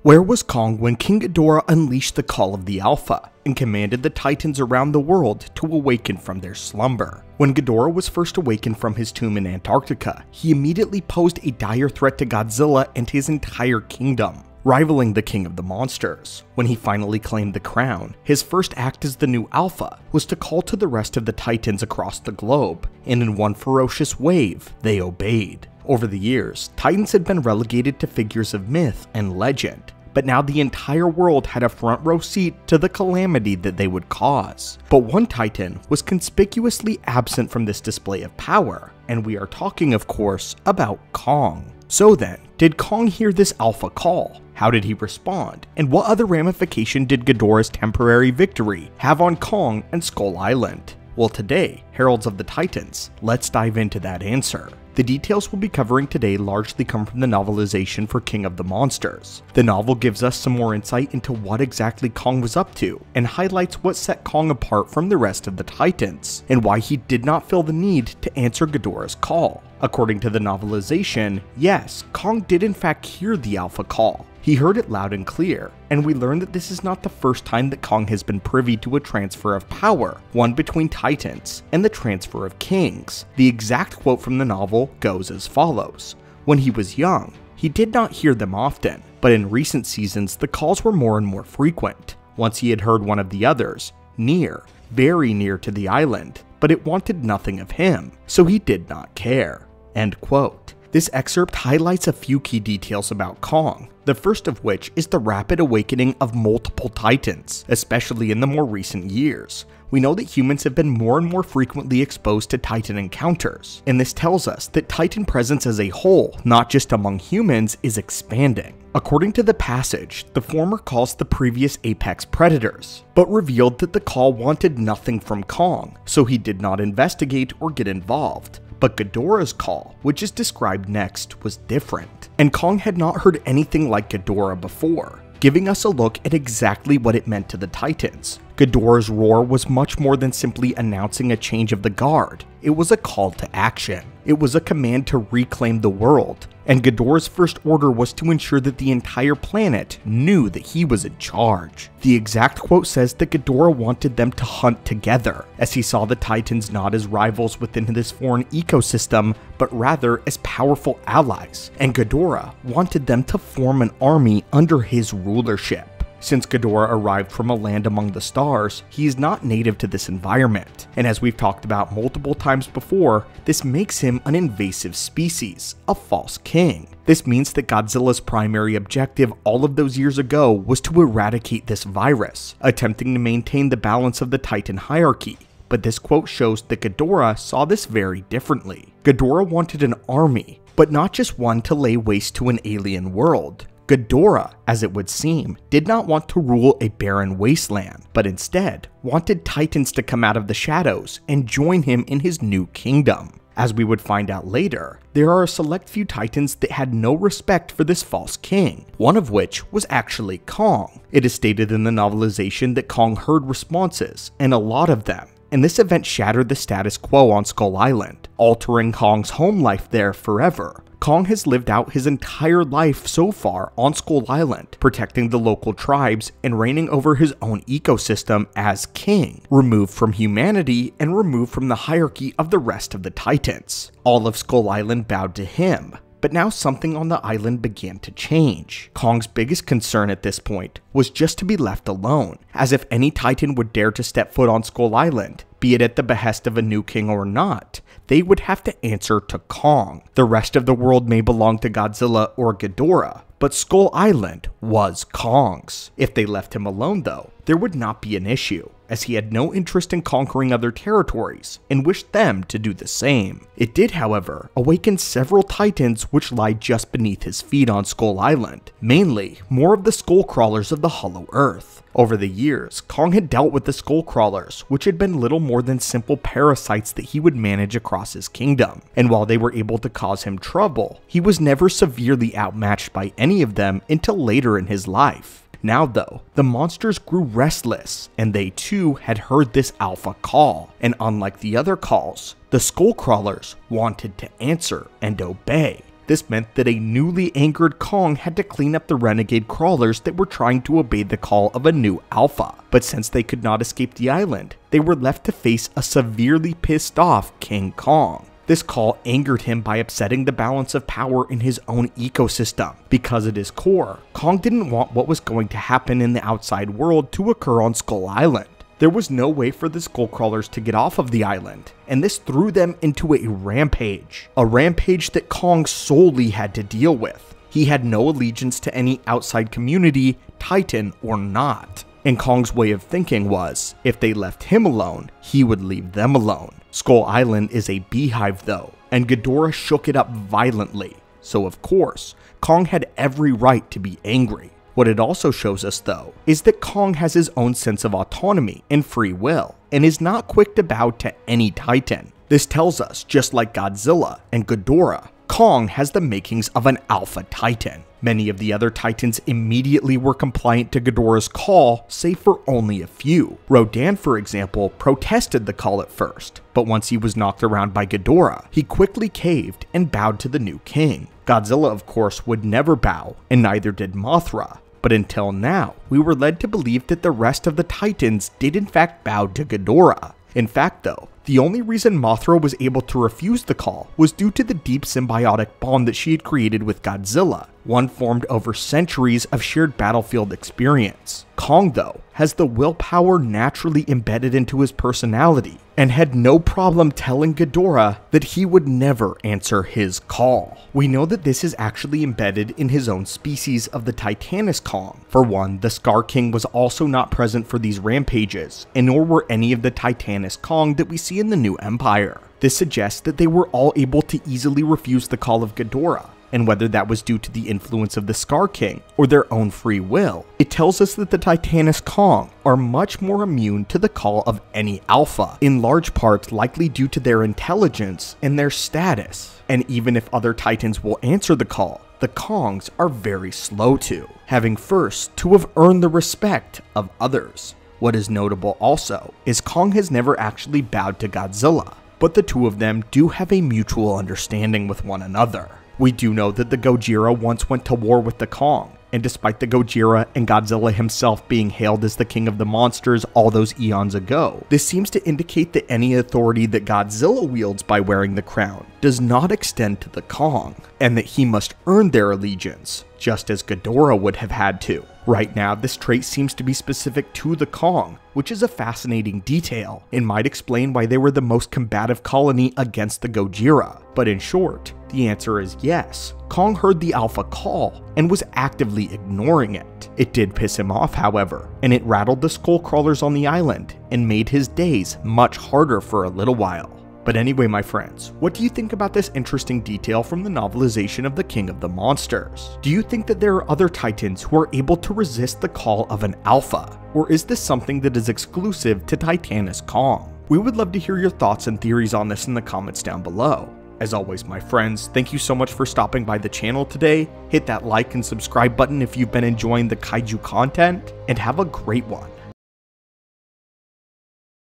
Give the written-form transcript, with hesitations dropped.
Where was Kong when King Ghidorah unleashed the call of the Alpha and commanded the Titans around the world to awaken from their slumber? When Ghidorah was first awakened from his tomb in Antarctica, he immediately posed a dire threat to Godzilla and his entire kingdom, rivaling the king of the monsters. When he finally claimed the crown, his first act as the new Alpha was to call to the rest of the Titans across the globe, and in one ferocious wave, they obeyed. Over the years, Titans had been relegated to figures of myth and legend, but now the entire world had a front row seat to the calamity that they would cause. But one Titan was conspicuously absent from this display of power, and we are talking, of course, about Kong. So then, did Kong hear this Alpha call? How did he respond? And what other ramification did Ghidorah's temporary victory have on Kong and Skull Island? Well, today, Heralds of the Titans, let's dive into that answer. The details we'll be covering today largely come from the novelization for King of the Monsters. The novel gives us some more insight into what exactly Kong was up to, and highlights what set Kong apart from the rest of the Titans, and why he did not feel the need to answer Ghidorah's call. According to the novelization, yes, Kong did in fact hear the Alpha call. He heard it loud and clear, and we learn that this is not the first time that Kong has been privy to a transfer of power, one between Titans, and the transfer of kings. The exact quote from the novel goes as follows: "When he was young, he did not hear them often, but in recent seasons the calls were more and more frequent. Once he had heard one of the others, near, very near to the island, but it wanted nothing of him, so he did not care." End quote. This excerpt highlights a few key details about Kong, the first of which is the rapid awakening of multiple Titans, especially in the more recent years. We know that humans have been more and more frequently exposed to Titan encounters, and this tells us that Titan presence as a whole, not just among humans, is expanding. According to the passage, the former calls the previous apex predators, but revealed that the call wanted nothing from Kong, so he did not investigate or get involved. But Ghidorah's call, which is described next, was different, and Kong had not heard anything like Ghidorah before, giving us a look at exactly what it meant to the Titans. Ghidorah's roar was much more than simply announcing a change of the guard. It was a call to action. It was a command to reclaim the world, and Ghidorah's first order was to ensure that the entire planet knew that he was in charge. The exact quote says that Ghidorah wanted them to hunt together, as he saw the Titans not as rivals within this foreign ecosystem, but rather as powerful allies, and Ghidorah wanted them to form an army under his rulership. Since Ghidorah arrived from a land among the stars, he is not native to this environment, and as we've talked about multiple times before, this makes him an invasive species, a false king. This means that Godzilla's primary objective all of those years ago was to eradicate this virus, attempting to maintain the balance of the Titan hierarchy. But this quote shows that Ghidorah saw this very differently. Ghidorah wanted an army, but not just one to lay waste to an alien world. Ghidorah, as it would seem, did not want to rule a barren wasteland, but instead wanted Titans to come out of the shadows and join him in his new kingdom. As we would find out later, there are a select few Titans that had no respect for this false king, one of which was actually Kong. It is stated in the novelization that Kong heard responses, and a lot of them, and this event shattered the status quo on Skull Island, altering Kong's home life there forever. Kong has lived out his entire life so far on Skull Island, protecting the local tribes and reigning over his own ecosystem as king, removed from humanity and removed from the hierarchy of the rest of the Titans. All of Skull Island bowed to him. But now something on the island began to change. Kong's biggest concern at this point was just to be left alone, as if any Titan would dare to step foot on Skull Island, be it at the behest of a new king or not, they would have to answer to Kong. The rest of the world may belong to Godzilla or Ghidorah, but Skull Island was Kong's. If they left him alone though, there would not be an issue, as he had no interest in conquering other territories and wished them to do the same. It did, however, awaken several Titans which lie just beneath his feet on Skull Island, mainly more of the skull crawlers of the Hollow Earth. Over the years, Kong had dealt with the skull crawlers, which had been little more than simple parasites that he would manage across his kingdom, and while they were able to cause him trouble, he was never severely outmatched by any of them until later in his life. Now though, the monsters grew restless, and they too had heard this Alpha call, and unlike the other calls, the skull crawlers wanted to answer and obey. This meant that a newly angered Kong had to clean up the renegade crawlers that were trying to obey the call of a new alpha. But since they could not escape the island, they were left to face a severely pissed off King Kong. This call angered him by upsetting the balance of power in his own ecosystem, because at his core, Kong didn't want what was going to happen in the outside world to occur on Skull Island. There was no way for the Skullcrawlers to get off of the island, and this threw them into a rampage that Kong solely had to deal with. He had no allegiance to any outside community, Titan or not. And Kong's way of thinking was, if they left him alone, he would leave them alone. Skull Island is a beehive though, and Ghidorah shook it up violently, so of course, Kong had every right to be angry. What it also shows us though, is that Kong has his own sense of autonomy and free will, and is not quick to bow to any Titan. This tells us, just like Godzilla and Ghidorah, Kong has the makings of an alpha Titan. Many of the other Titans immediately were compliant to Ghidorah's call, save for only a few. Rodan, for example, protested the call at first, but once he was knocked around by Ghidorah, he quickly caved and bowed to the new king. Godzilla, of course, would never bow, and neither did Mothra. But until now, we were led to believe that the rest of the Titans did in fact bow to Ghidorah. In fact though, the only reason Mothra was able to refuse the call was due to the deep symbiotic bond that she had created with Godzilla, one formed over centuries of shared battlefield experience. Kong though, has the willpower naturally embedded into his personality, and had no problem telling Ghidorah that he would never answer his call. We know that this is actually embedded in his own species of the Titanus Kong. For one, the Scar King was also not present for these rampages, and nor were any of the Titanus Kong that we see in the New Empire. This suggests that they were all able to easily refuse the call of Ghidorah, and whether that was due to the influence of the Scar King or their own free will, it tells us that the Titanus Kong are much more immune to the call of any alpha, in large part likely due to their intelligence and their status. And even if other Titans will answer the call, the Kongs are very slow to, having first to have earned the respect of others. What is notable also is Kong has never actually bowed to Godzilla, but the two of them do have a mutual understanding with one another. We do know that the Gojira once went to war with the Kong, and despite the Gojira and Godzilla himself being hailed as the king of the monsters all those eons ago, this seems to indicate that any authority that Godzilla wields by wearing the crown does not extend to the Kong, and that he must earn their allegiance, just as Ghidorah would have had to. Right now, this trait seems to be specific to the Kong, which is a fascinating detail, and might explain why they were the most combative colony against the Gojira. But in short, the answer is yes. Kong heard the Alpha call, and was actively ignoring it. It did piss him off, however, and it rattled the Skullcrawlers on the island, and made his days much harder for a little while. But anyway, my friends, what do you think about this interesting detail from the novelization of the King of the Monsters? Do you think that there are other Titans who are able to resist the call of an Alpha? Or is this something that is exclusive to Titanus Kong? We would love to hear your thoughts and theories on this in the comments down below. As always, my friends, thank you so much for stopping by the channel today. Hit that like and subscribe button if you've been enjoying the kaiju content, and have a great one.